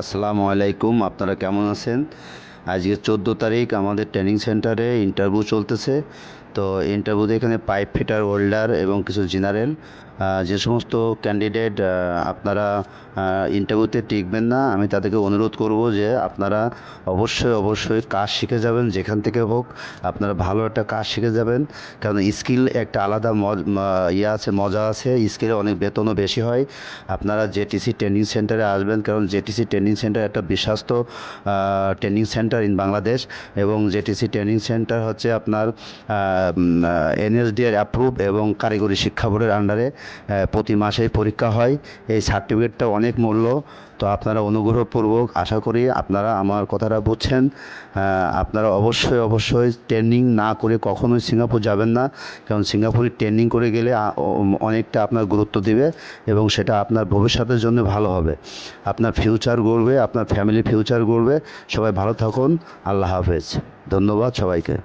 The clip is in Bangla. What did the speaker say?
আসসালামু আলাইকুম, আপনারা কেমন আছেন? আজকে 14 তারিখ আমাদের ট্রেনিং সেন্টারে ইন্টারভিউ চলতেছে। তো ইন্টারভিউতে এখানে পাইপ ফিটার, ওয়েল্ডার এবং কিছু জেনারেল যে সমস্ত ক্যান্ডিডেট আপনারা ইন্টারভিউতে টিকবেন না, আমি তাদেরকে অনুরোধ করব যে আপনারা অবশ্যই কাজ শিখে যাবেন। যেখান থেকে হোক আপনারা ভালো একটা কাজ শিখে যাবেন, কারণ স্কিল একটা আলাদা মজা আছে। স্কিলে অনেক বেতনও বেশি হয়। আপনারা জেটিসি ট্রেনিং সেন্টারে আসবেন, কারণ জেটিসি ট্রেনিং সেন্টার একটা বিশ্বস্ত ট্রেনিং সেন্টার ইন বাংলাদেশ। এবং জেটিসি ট্রেনিং সেন্টার হচ্ছে আপনার এনএসডিএর অ্যাপ্রুভ এবং কারিগরি শিক্ষা বোর্ডের আন্ডারে প্রতি মাসেই পরীক্ষা হয়। এই সার্টিফিকেটটা অনেক মূল্য। তো আপনারা অনুগ্রহপূর্বক, আশা করি আপনারা আমার কথাটা বুঝছেন। আপনারা অবশ্যই ট্রেনিং না করে কখনোই সিঙ্গাপুর যাবেন না, কারণ সিঙ্গাপুরে ট্রেনিং করে গেলে অনেকটা আপনার গুরুত্ব দিবে এবং সেটা আপনার ভবিষ্যতের জন্য ভালো হবে। আপনার ফিউচার গড়বে, আপনার ফ্যামিলি ফিউচার গড়বে। সবাই ভালো থাকুন। আল্লাহ হাফেজ। ধন্যবাদ সবাইকে।